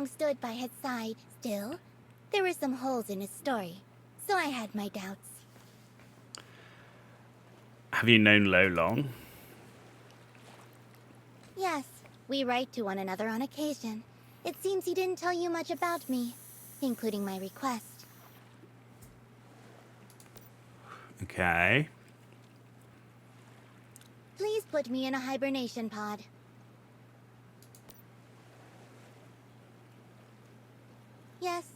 long stood by his side. Still, there were some holes in his story, so I had my doubts. Have you known Lo long? Yes, we write to one another on occasion. It seems he didn't tell you much about me, including my request. Okay. Please put me in a hibernation pod. Yes,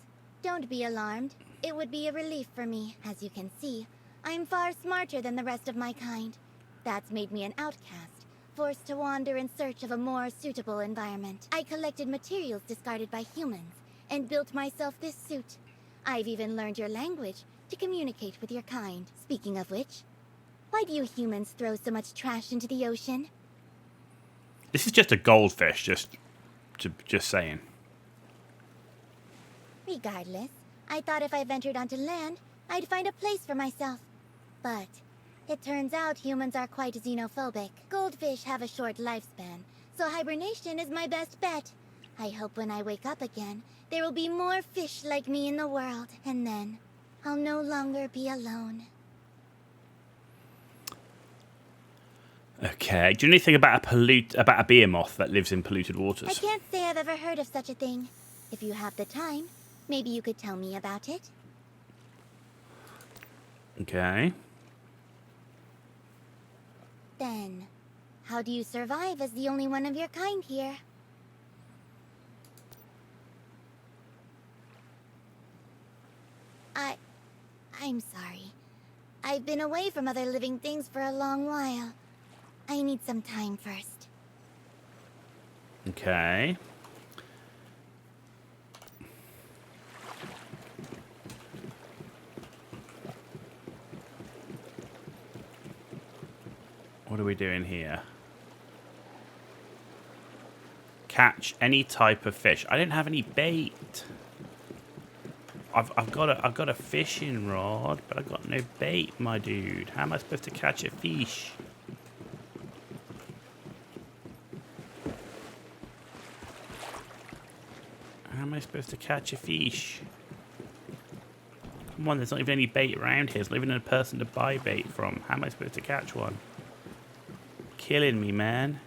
don't be alarmed. It would be a relief for me. As you can see, I'm far smarter than the rest of my kind. That's made me an outcast, forced to wander in search of a more suitable environment. I collected materials discarded by humans, and built myself this suit. I've even learned your language to communicate with your kind. Speaking of which, why do you humans throw so much trash into the ocean? This is just a goldfish, just saying. Regardless, I thought if I ventured onto land, I'd find a place for myself. But it turns out humans are quite xenophobic. Goldfish have a short lifespan, so hibernation is my best bet. I hope when I wake up again, there will be more fish like me in the world, and then I'll no longer be alone. Okay. Do you know anything about a behemoth that lives in polluted waters? I can't say I've ever heard of such a thing. If you have the time, maybe you could tell me about it. Okay. Then, how do you survive as the only one of your kind here? I'm sorry. I've been away from other living things for a long while. I need some time first. Okay. What are we doing here? Catch any type of fish. I don't have any bait. I've got a fishing rod, but I've got no bait, my dude. How am I supposed to catch a fish? How am I supposed to catch a fish? Come on, there's not even any bait around here. There's not even a person to buy bait from. How am I supposed to catch one? Killing me, man.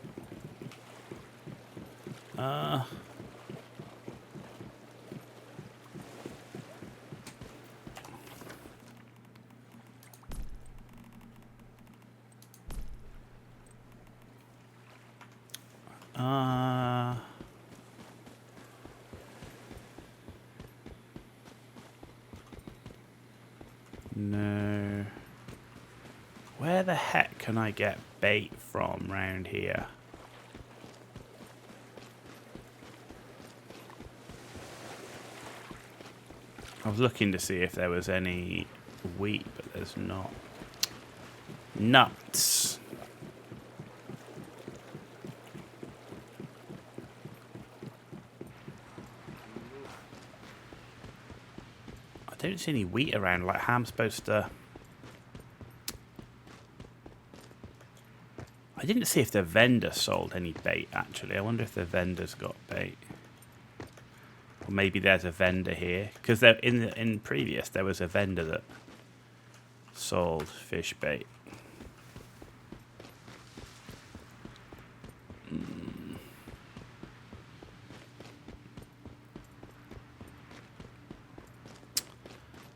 No. Where the heck can I get bait from round here? I was looking to see if there was any wheat, but there's not. Nuts. I don't see any wheat around. Like, how am I supposed to... I didn't see if the vendor sold any bait, actually. I wonder if the vendor's got bait. Or maybe there's a vendor here. Because in previous, there was a vendor that sold fish bait.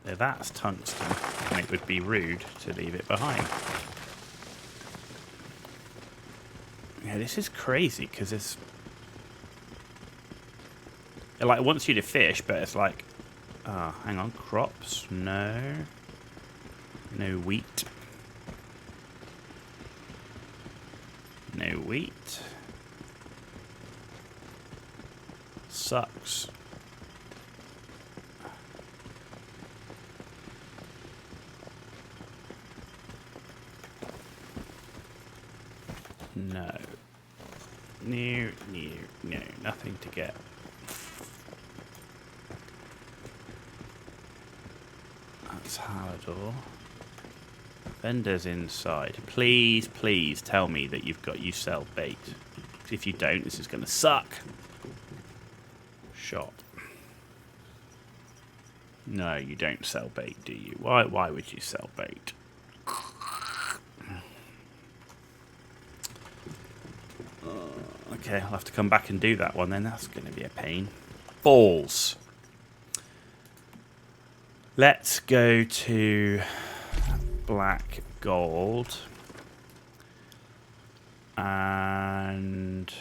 Now that's tungsten, and it would be rude to leave it behind. Yeah, this is crazy, because it's... It, like, wants you to fish, but it's like... Oh, hang on. Crops? No. No wheat. No wheat. Sucks. No. No, no, no. Nothing to get. That's Halidor. Vendors inside. Please, please tell me that you sell bait. If you don't, this is going to suck. Shop. No, you don't sell bait, do you? Why would you sell bait? Okay, I'll have to come back and do that one then. That's going to be a pain. Balls. Let's go to black gold. And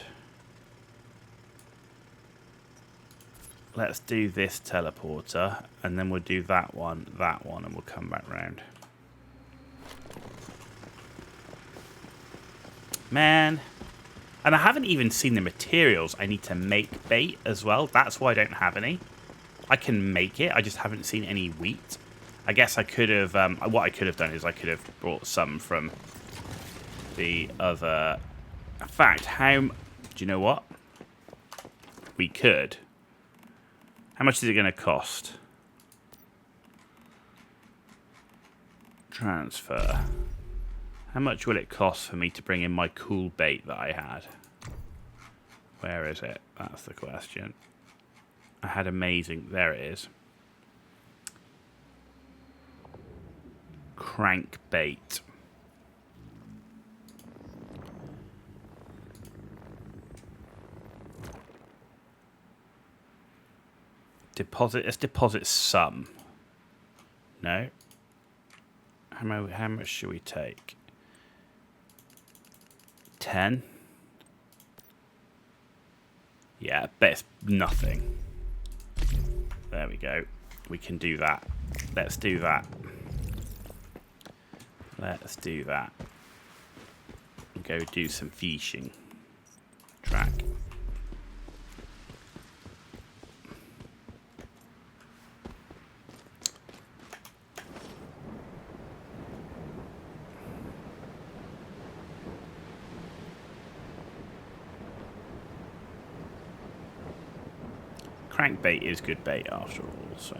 let's do this teleporter. And then we'll do that one, and we'll come back round. Man. And I haven't even seen the materials I need to make bait as well. That's why I don't have any. I can make it. I just haven't seen any wheat. I guess I could have... what I could have done is I could have brought some from the other... In fact, do you know what? We could. How much is it going to cost? Transfer. How much will it cost for me to bring in my cool bait that I had? Where is it? That's the question. I had amazing... There it is. Crankbait. Deposit. Let's deposit some. No. How much should we take? 10. Yeah, I bet it's nothing. There we go. We can do that. Let's do that. Let's do that. Go do some fishing. Track. Crankbait is good bait after all, so...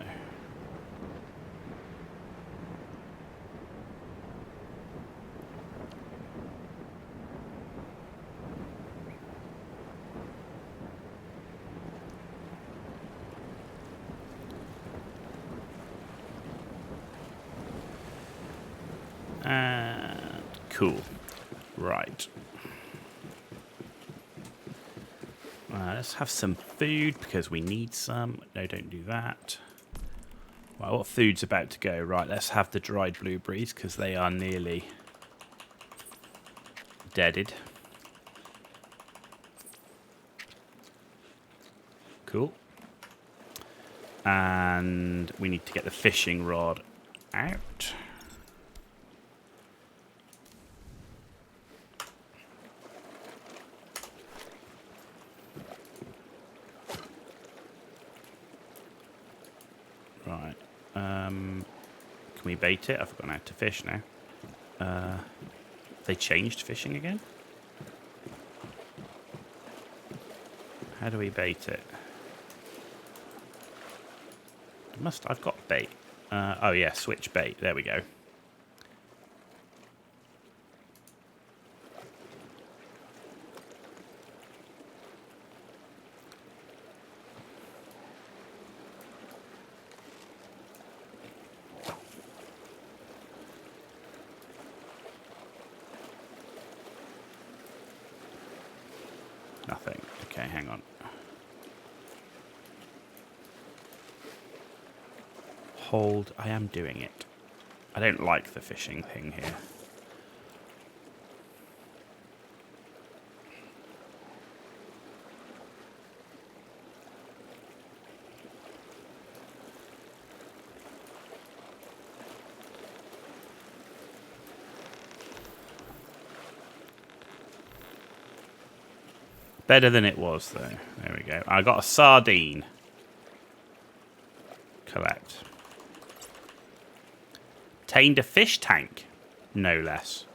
Cool. Right. Let's have some food because we need some. No, don't do that. Right, what food's about to go? Right, let's have the dried blueberries because they are nearly deaded. Cool. And we need to get the fishing rod out. Right. Can we bait it? I've forgotten how to fish now. They changed fishing again? How do we bait it? I've got bait. Oh yeah, switch bait. There we go. Nothing. Okay, hang on. Hold. I am doing it. I don't like the fishing thing here. Better than it was, though. There we go. I got a sardine. Collect. Tamed a fish tank. No less.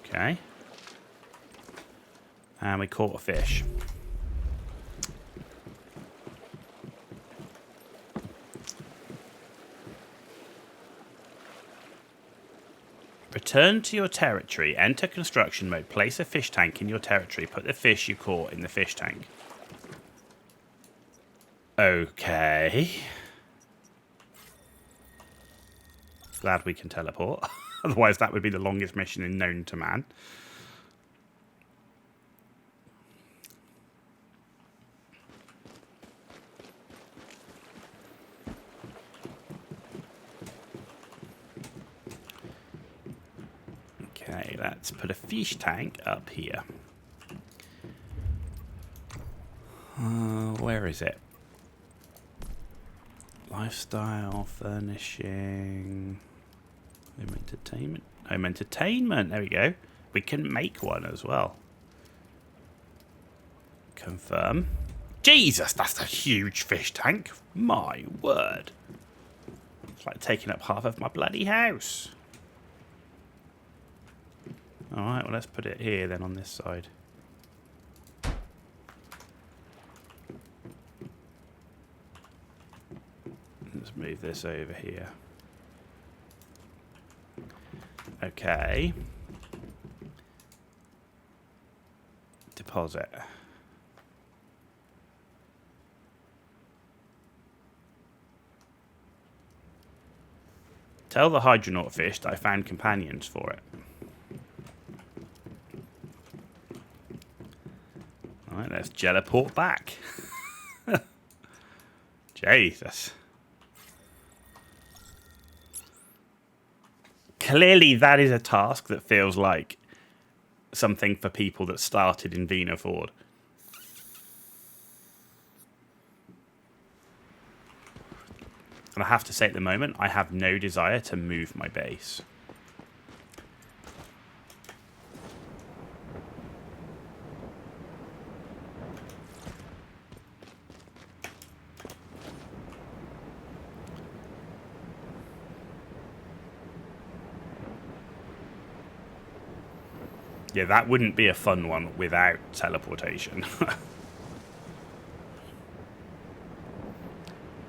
Okay. And we caught a fish. Return to your territory. Enter construction mode. Place a fish tank in your territory. Put the fish you caught in the fish tank. Okay. Glad we can teleport. Otherwise, that would be the longest mission in known to man. Okay, let's put a fish tank up here. Where is it? Lifestyle, furnishing, home entertainment. Home entertainment, there we go. We can make one as well. Confirm. Jesus, that's a huge fish tank. My word. It's like taking up half of my bloody house. Alright, well let's put it here then on this side. Let's move this over here. Okay. Deposit. Tell the Hydronaut fish that I found companions for it. Alright, let's teleport back. Jesus. Clearly that is a task that feels like something for people that started in Vina Ford. And I have to say at the moment, I have no desire to move my base. Yeah, that wouldn't be a fun one without teleportation.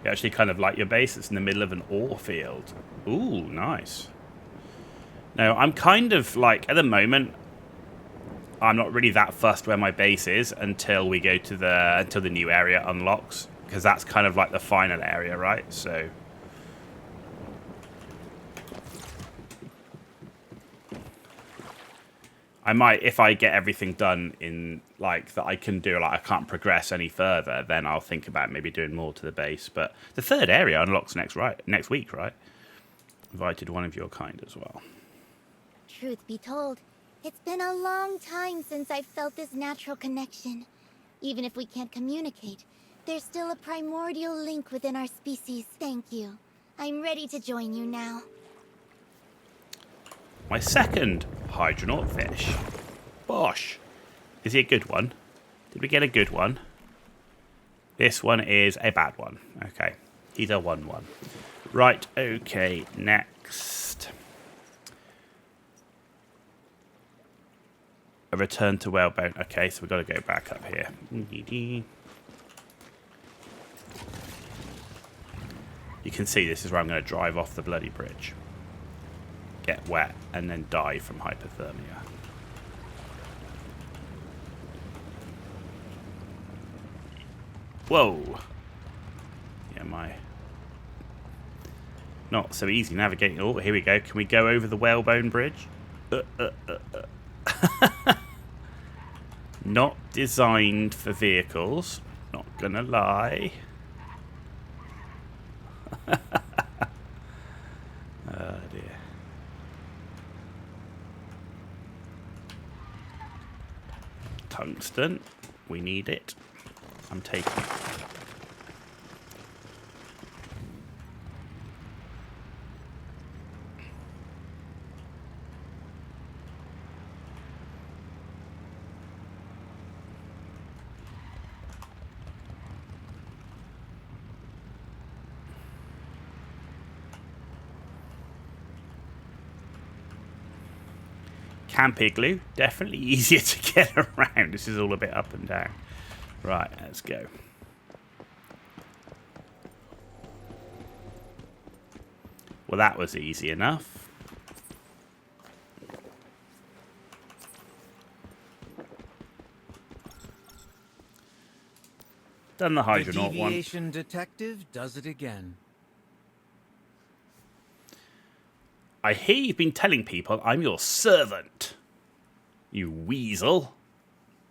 You actually kind of like your base. It's in the middle of an ore field. Ooh, nice. No, I'm kind of like, at the moment, I'm not really that fussed where my base is until we go to until the new area unlocks. Because that's kind of like the final area, right? So... I might, if I get everything done in, like, that I can do, like, I can't progress any further, then I'll think about maybe doing more to the base. But the third area unlocks next week, right? Invited one of your kind as well. Truth be told, it's been a long time since I've felt this natural connection. Even if we can't communicate, there's still a primordial link within our species. Thank you. I'm ready to join you now. My second Hydronaut fish. Bosh. Is he a good one? Did we get a good one? This one is a bad one. Okay. He's a 1-1. Right, okay. Next. A return to whalebone. Okay, so we've got to go back up here. You can see this is where I'm going to drive off the bloody bridge. Get wet and then die from hypothermia. Whoa. Yeah, my... Not so easy navigating. Oh, here we go. Can we go over the whalebone bridge? Not designed for vehicles. Not gonna lie. Oh dear. Tungsten. We need it. I'm taking it. Camp Igloo, definitely easier to get around. This is all a bit up and down. Right, let's go. Well, that was easy enough. Done the The Hydronaut one. Deviation detective does it again. I hear you've been telling people I'm your servant. You weasel.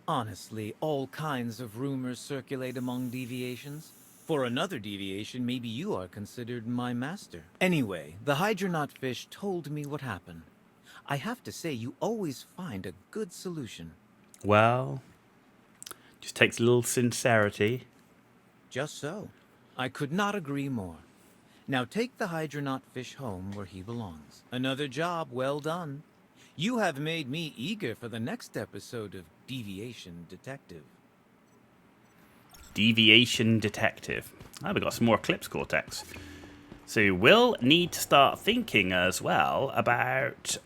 Honestly, all kinds of rumors circulate among deviations. For another deviation, maybe you are considered my master. Anyway, the Hydronaut fish told me what happened. I have to say, you always find a good solution. Well, just takes a little sincerity. Just so. I could not agree more. Now take the Hydronaut fish home where he belongs. Another job well done. You have made me eager for the next episode of Deviation Detective. Deviation detective. Oh, we've got some more Eclipse Cortex. So we'll need to start thinking as well about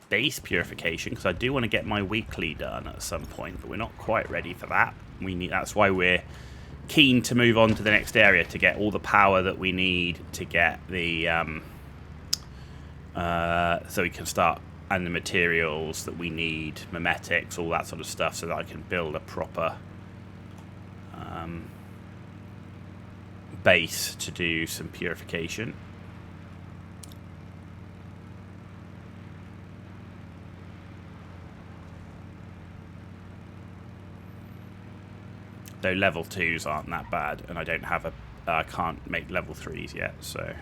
base purification, because I do want to get my weekly done at some point, but we're not quite ready for that. That's why we're keen to move on to the next area to get all the power that we need to get the so we can start, and the materials that we need, memetics, all that sort of stuff, so that I can build a proper base to do some purification. Though level 2s aren't that bad, and I don't have I can't make level 3s yet, so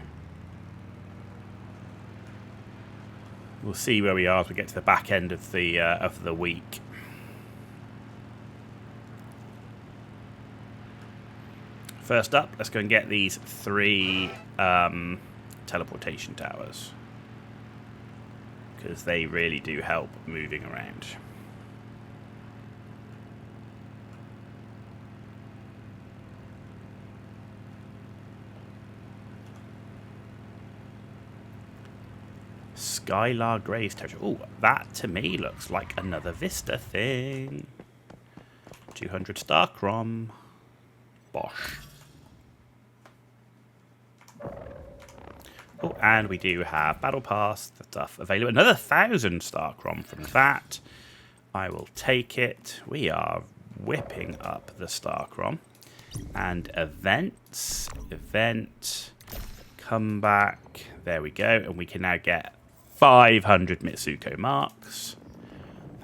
we'll see where we are as we get to the back end of the week. First up, let's go and get these 3 teleportation towers, because they really do help moving around. Skylar Gray's territory. Oh, that to me looks like another Vista thing. 200 Starcrom. Bosh. Oh, and we do have Battle Pass stuff available. Another 1,000 Starcrom from that. I will take it. We are whipping up the Starcrom. And events. Event. Come back. There we go. And we can now get 500 Mitsuko marks.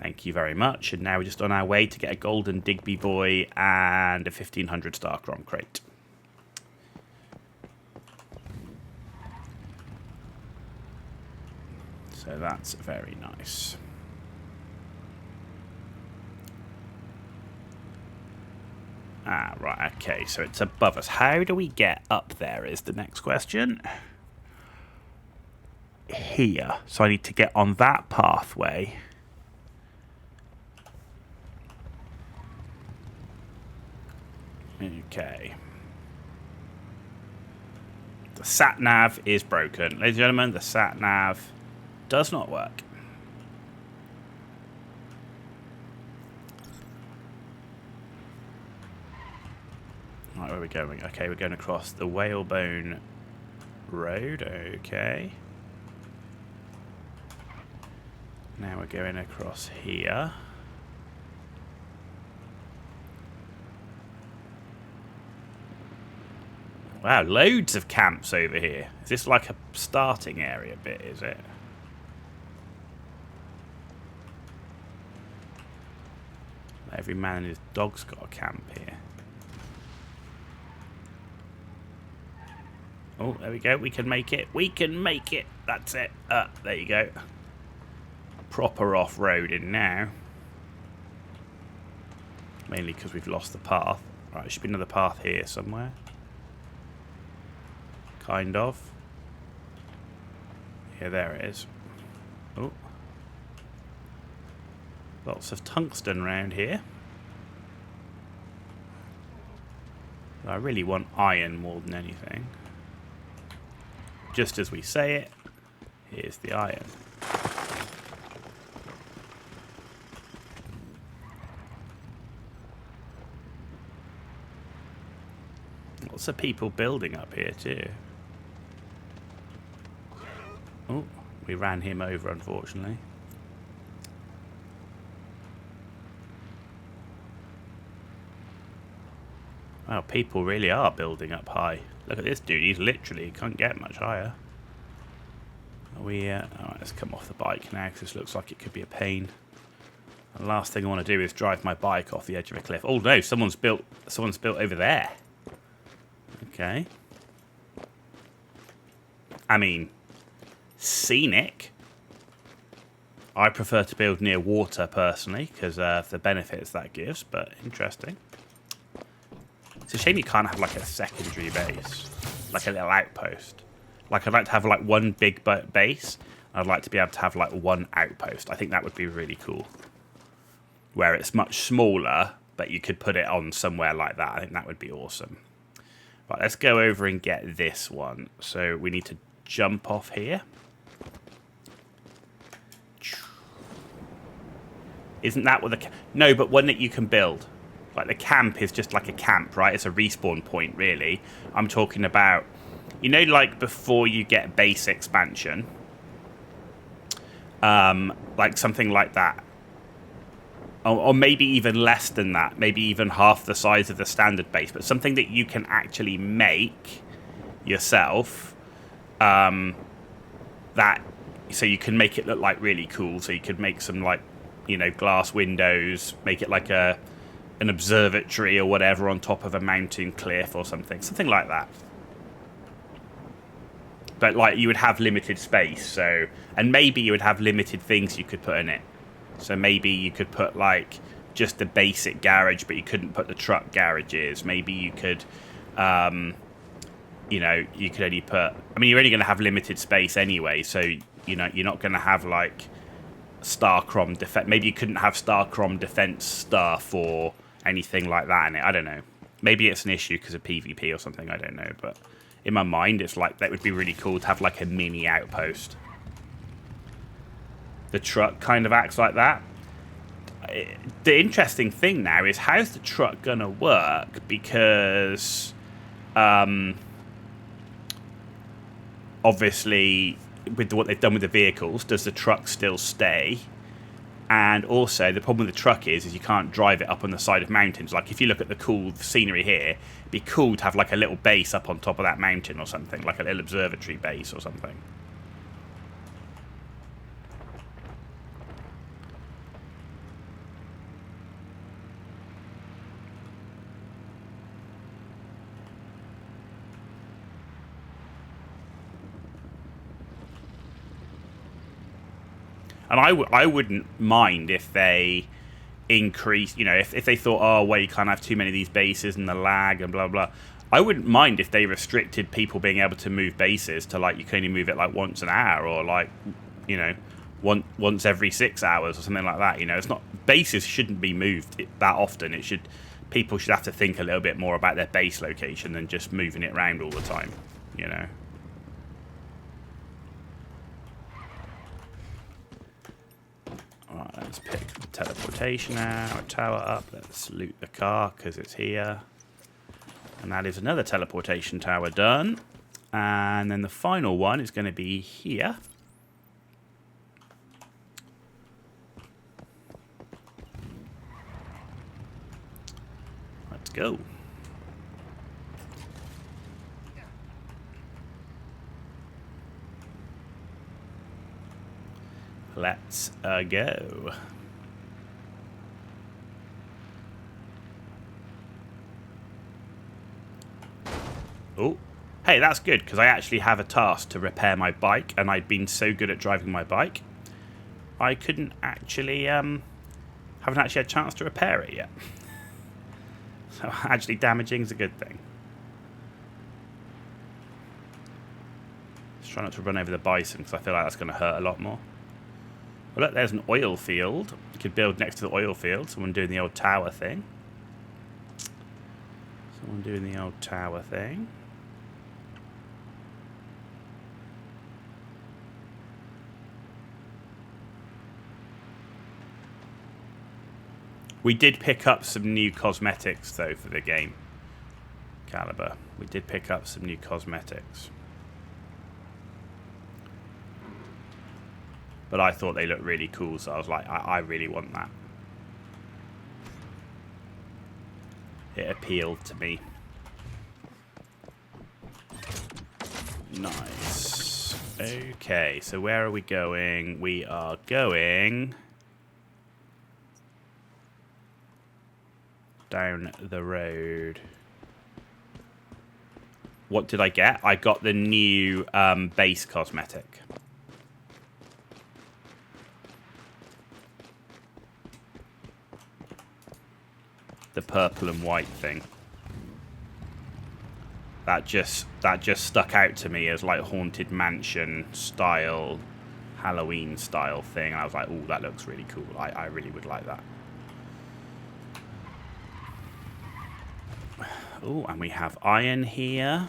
Thank you very much. And now we're just on our way to get a golden Digby boy and a 1,500 Starcrom crate. So that's very nice. Ah, right, okay, so it's above us. How do we get up there is the next question. Here. So I need to get on that pathway. Okay. The sat-nav is broken. Ladies and gentlemen, the sat-nav does not work. Right, where are we going? Okay, we're going across the Whalebone Road. Okay. Now we're going across here. Wow, loads of camps over here. Is this like a starting area bit, is it? Every man and his dog's got a camp here. Oh, there we go. We can make it. We can make it. That's it. There you go. Proper off-roading now. Mainly because we've lost the path. Right, there should be another path here somewhere. Kind of. Yeah, there it is. Oh. Lots of tungsten around here. I really want iron more than anything. Just as we say it, here's the iron. Lots of people building up here too. Oh, we ran him over, unfortunately. Wow, people really are building up high. Look at this dude. He's literally can't get much higher. Are we? Alright, let's come off the bike now because this looks like it could be a pain. The last thing I want to do is drive my bike off the edge of a cliff. Oh no, someone's built over there. Okay. I mean, scenic. I prefer to build near water personally because of the benefits that gives, but interesting. It's a shame you can't have like a secondary base, like a little outpost. Like I'd like to have like one big base. I'd like to be able to have like one outpost. I think that would be really cool. Where it's much smaller, but you could put it on somewhere like that. I think that would be awesome. Right, let's go over and get this one. So we need to jump off here. Isn't that what the... No, but one that you can build. Like the camp is just like a camp, right? It's a respawn point, really. I'm talking about... You know, like before you get base expansion. Like something like that. Or maybe even less than that. Maybe even half the size of the standard base. But something that you can actually make yourself. That... So you can make it look like really cool. So you could make some like... You know, glass windows, make it like an observatory or whatever on top of a mountain cliff or something like that. But like you would have limited space, so and maybe you would have limited things you could put in it. So maybe you could put like just the basic garage, but you couldn't put the truck garages. Maybe you could, you know, you could only put. I mean, you're only going to have limited space anyway, so you know you're not going to have like. Starcrom defense. Maybe you couldn't have Starcrom defense stuff or anything like that in it. I don't know. Maybe it's an issue because of PvP or something. I don't know. But in my mind, it's like that would be really cool to have like a mini outpost. The truck kind of acts like that. The interesting thing now is how's the truck gonna work? Because obviously. With what they've done with the vehicles, does the truck still stay? And also, the problem with the truck is you can't drive it up on the side of mountains. Like, if you look at the cool scenery here, it'd be cool to have, like, a little base up on top of that mountain or something. Like a little observatory base or something. And I wouldn't mind if they increase, you know, if they thought, oh, well, you can't have too many of these bases and the lag and blah, blah. I wouldn't mind if they restricted people being able to move bases to, like, you can only move it, like, once an hour or, like, you know, once every 6 hours or something like that, you know. It's not... Bases shouldn't be moved that often. People should have to think a little bit more about their base location than just moving it around all the time, you know. Alright, let's pick teleportation out, tower up, let's loot the car because it's here. And that is another teleportation tower done. And then the final one is going to be here. Let's go. Let's go. Oh, hey, that's good because I actually have a task to repair my bike, and I'd been so good at driving my bike, I couldn't actually haven't actually had a chance to repair it yet. So actually, damaging is a good thing. Just try not to run over the bison because I feel like that's going to hurt a lot more. Well, look, there's an oil field. You could build next to the oil field. Someone doing the old tower thing. Someone doing the old tower thing. We did pick up some new cosmetics, though, for the game. Caliber. We did pick up some new cosmetics. But I thought they looked really cool, so I was like, I really want that. It appealed to me. Nice. Okay, so where are we going? We are going down the road. What did I get? I got the new base cosmetic. The purple and white thing. That just stuck out to me as like Haunted Mansion style, Halloween style thing. And I was like, oh, that looks really cool. I really would like that. Oh, and we have iron here.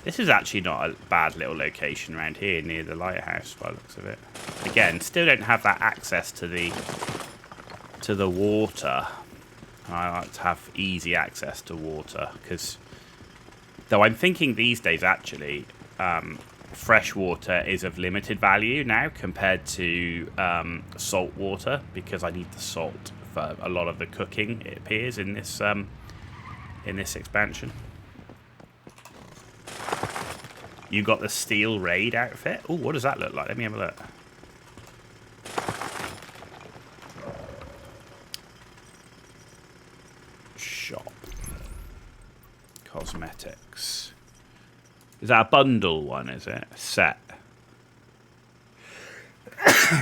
This is actually not a bad little location around here near the lighthouse by the looks of it. Again, still don't have that access to the water. I like to have easy access to water because, though I'm thinking these days actually, fresh water is of limited value now compared to salt water because I need the salt for a lot of the cooking. It appears in this expansion. You got the steel raid outfit. Oh, what does that look like? Let me have a look. Shop. Cosmetics. Is that a bundle one, is it? A set.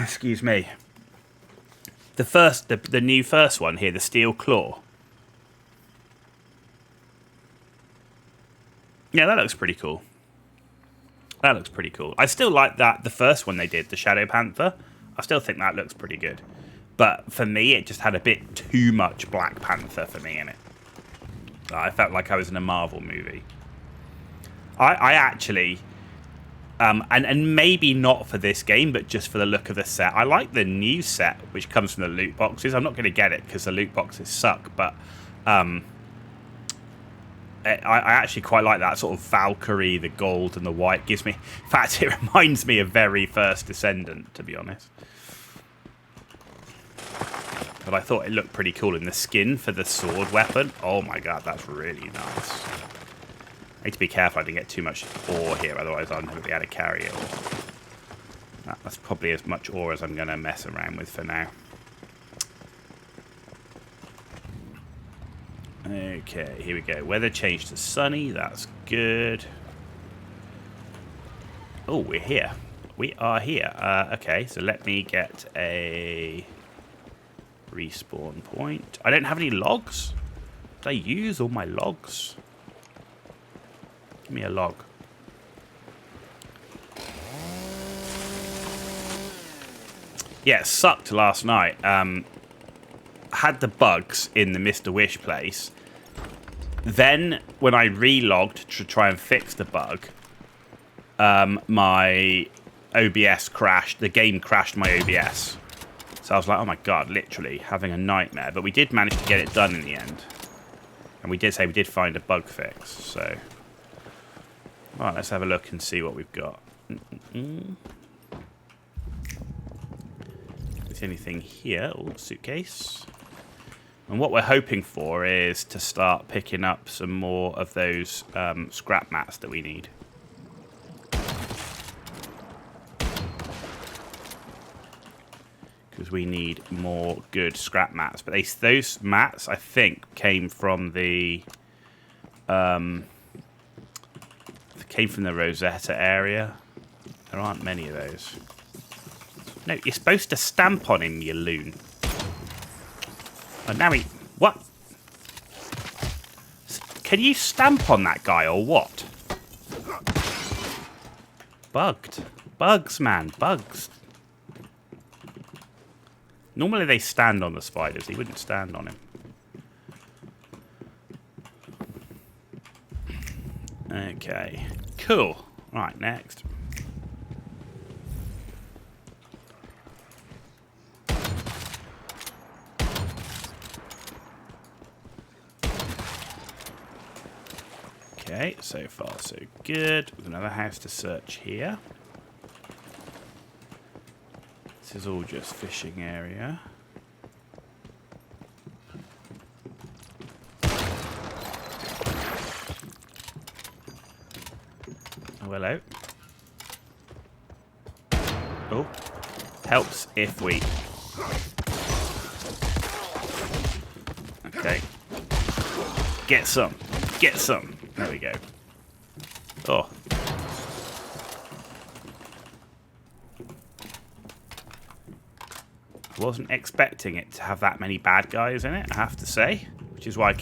Excuse me. The new first one here, the steel claw. Yeah, that looks pretty cool. That looks pretty cool. I still like that. The first one they did, the Shadow Panther, I still think that looks pretty good. But for me, it just had a bit too much Black Panther for me in it. I felt like I was in a Marvel movie. I actually, and maybe not for this game, but just for the look of the set. I like the new set, which comes from the loot boxes. I'm not going to get it because the loot boxes suck, but I actually quite like that sort of Valkyrie, the gold and the white. Gives me, in fact, it reminds me of very first Descendant, to be honest. But I thought it looked pretty cool in the skin for the sword weapon. Oh my god, that's really nice. I need to be careful I don't get too much ore here, otherwise I'll never be able to carry it all. That's probably as much ore as I'm going to mess around with for now. Okay, here we go. Weather changed to sunny. That's good. Oh, we're here. We are here. Okay, so let me get a respawn point. I don't have any logs. Did I use all my logs? Give me a log. Yeah, it sucked last night. Had the bugs in the Mr. Wish place. Then, when I relogged to try and fix the bug, my OBS crashed. The game crashed my OBS. So I was like, oh my god, literally having a nightmare. But we did manage to get it done in the end. And we did say we did find a bug fix. So, right, let's have a look and see what we've got. Is anything here? Oh, suitcase. And what we're hoping for is to start picking up some more of those scrap mats that we need. Because we need more good scrap mats. But those mats, I think, came from the Rosetta area. There aren't many of those. No, you're supposed to stamp on him, you loon. Oh, now he... What? Can you stamp on that guy or what? Bugged. Bugs, man. Bugs. Normally they stand on the spiders. He wouldn't stand on him. Okay. Cool. Right, next. Okay, so far so good. There's another house to search here. This is all just fishing area. Oh, hello. Oh. Helps if we... Okay. Get some. Get some. There we go. Oh. I wasn't expecting it to have that many bad guys in it, I have to say. Which is why I